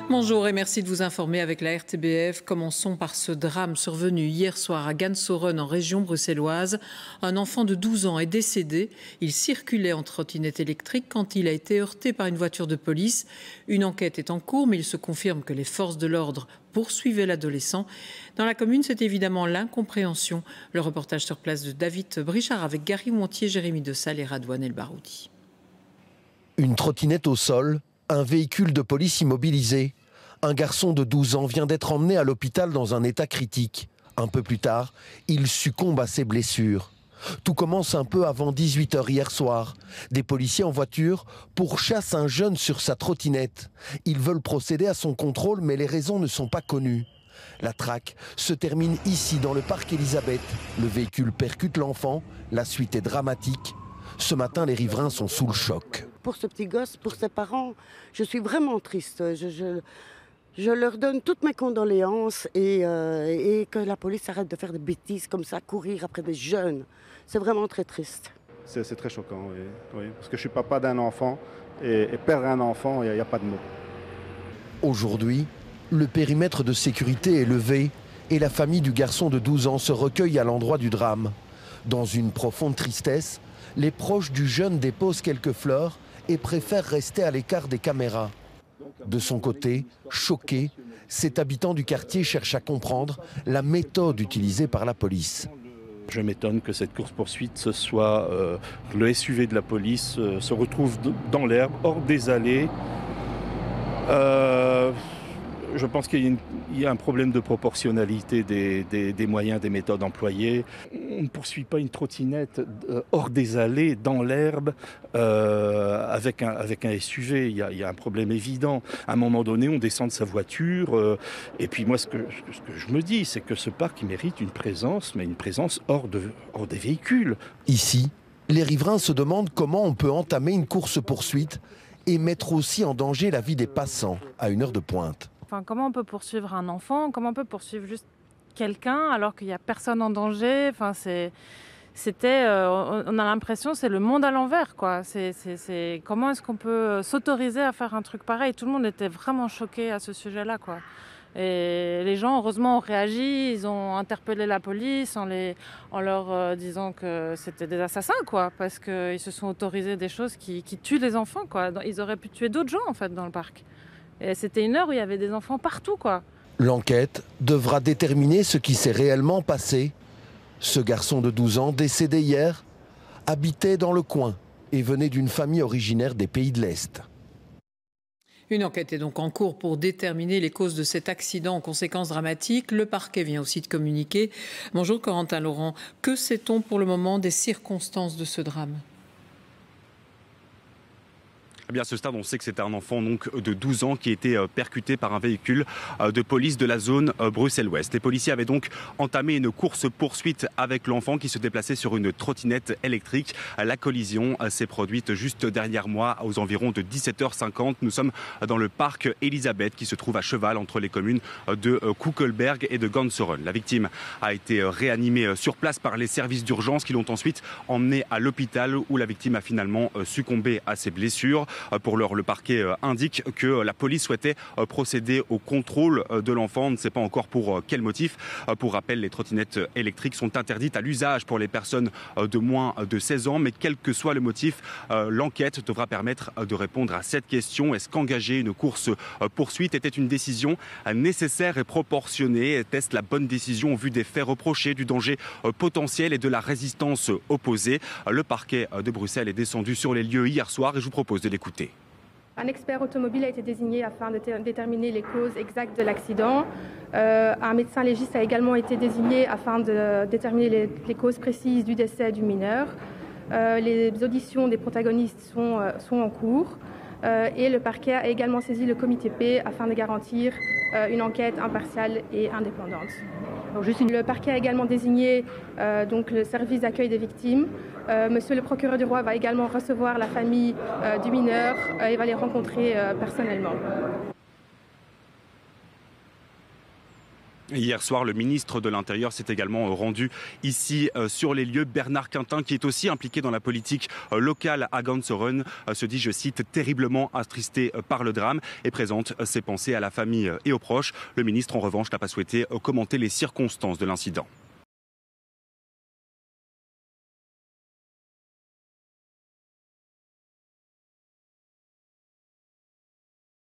Bonjour et merci de vous informer avec la RTBF. Commençons par ce drame survenu hier soir à Gansoren en région bruxelloise. Un enfant de 12 ans est décédé. Il circulait en trottinette électrique quand il a été heurté par une voiture de police. Une enquête est en cours, mais il se confirme que les forces de l'ordre poursuivaient l'adolescent. Dans la commune, c'est évidemment l'incompréhension. Le reportage sur place de David Brichard avec Gary Montier, Jérémy Dessal et Radouane El Baroudi. Une trottinette au sol, un véhicule de police immobilisé. Un garçon de 12 ans vient d'être emmené à l'hôpital dans un état critique. Un peu plus tard, il succombe à ses blessures. Tout commence un peu avant 18 h hier soir. Des policiers en voiture pourchassent un jeune sur sa trottinette. Ils veulent procéder à son contrôle, mais les raisons ne sont pas connues. La traque se termine ici, dans le parc Elisabeth. Le véhicule percute l'enfant. La suite est dramatique. Ce matin, les riverains sont sous le choc. Pour ce petit gosse, pour ses parents, je suis vraiment triste. Je leur donne toutes mes condoléances et que la police arrête de faire des bêtises comme ça, courir après des jeunes. C'est vraiment très triste. C'est très choquant, oui. Parce que je suis papa d'un enfant et perdre un enfant, il n'y a pas de mots. Aujourd'hui, le périmètre de sécurité est levé et la famille du garçon de 12 ans se recueille à l'endroit du drame. Dans une profonde tristesse, les proches du jeune déposent quelques fleurs et préfèrent rester à l'écart des caméras. De son côté, choqué, cet habitant du quartier cherche à comprendre la méthode utilisée par la police. Je m'étonne que cette course-poursuite, ce soit le SUV de la police se retrouve dans l'herbe, hors des allées. Je pense qu'il y a un problème de proportionnalité des moyens, des méthodes employées. On ne poursuit pas une trottinette hors des allées, dans l'herbe, avec un SUV. Il y a un problème évident. À un moment donné, on descend de sa voiture. Et puis moi, ce que je me dis, c'est que ce parc il mérite une présence, mais une présence hors des véhicules. Ici, les riverains se demandent comment on peut entamer une course-poursuite et mettre aussi en danger la vie des passants à une heure de pointe. Enfin, comment on peut poursuivre un enfant? Comment on peut poursuivre juste quelqu'un alors qu'il n'y a personne en danger? Enfin, on a l'impression que c'est le monde à l'envers, quoi. Comment est-ce qu'on peut s'autoriser à faire un truc pareil? Tout le monde était vraiment choqué à ce sujet-là, quoi. Et les gens, heureusement, ont réagi. Ils ont interpellé la police en leur disant que c'était des assassins, quoi, parce qu'ils se sont autorisés des choses qui tuent les enfants, quoi. Ils auraient pu tuer d'autres gens, en fait, dans le parc. Et c'était une heure où il y avait des enfants partout, quoi. L'enquête devra déterminer ce qui s'est réellement passé. Ce garçon de 12 ans, décédé hier, habitait dans le coin et venait d'une famille originaire des pays de l'Est. Une enquête est donc en cours pour déterminer les causes de cet accident aux conséquences dramatiques. Le parquet vient aussi de communiquer. Bonjour Corentin Laurent. Que sait-on pour le moment des circonstances de ce drame ? Eh bien, à ce stade, on sait que c'était un enfant donc, de 12 ans qui était percuté par un véhicule de police de la zone Bruxelles-Ouest. Les policiers avaient donc entamé une course-poursuite avec l'enfant qui se déplaçait sur une trottinette électrique. La collision s'est produite juste derrière moi aux environs de 17h50. Nous sommes dans le parc Elisabeth qui se trouve à cheval entre les communes de Kuckelberg et de Gansoren. La victime a été réanimée sur place par les services d'urgence qui l'ont ensuite emmenée à l'hôpital où la victime a finalement succombé à ses blessures. Pour l'heure, le parquet indique que la police souhaitait procéder au contrôle de l'enfant. On ne sait pas encore pour quel motif. Pour rappel, les trottinettes électriques sont interdites à l'usage pour les personnes de moins de 16 ans. Mais quel que soit le motif, l'enquête devra permettre de répondre à cette question. Est-ce qu'engager une course-poursuite était une décision nécessaire et proportionnée? Était-ce la bonne décision au vu des faits reprochés, du danger potentiel et de la résistance opposée? Le parquet de Bruxelles est descendu sur les lieux hier soir et je vous propose de l'écouter. Un expert automobile a été désigné afin de déterminer les causes exactes de l'accident. Un médecin légiste a également été désigné afin de déterminer les causes précises du décès du mineur. Les auditions des protagonistes sont en cours. Et le parquet a également saisi le comité P afin de garantir une enquête impartiale et indépendante. Le parquet a également désigné donc le service d'accueil des victimes. Monsieur le procureur du roi va également recevoir la famille du mineur et va les rencontrer personnellement. Hier soir, le ministre de l'Intérieur s'est également rendu ici sur les lieux. Bernard Quintin, qui est aussi impliqué dans la politique locale à Ganshoren, se dit, je cite, terriblement attristé par le drame et présente ses pensées à la famille et aux proches. Le ministre, en revanche, n'a pas souhaité commenter les circonstances de l'incident.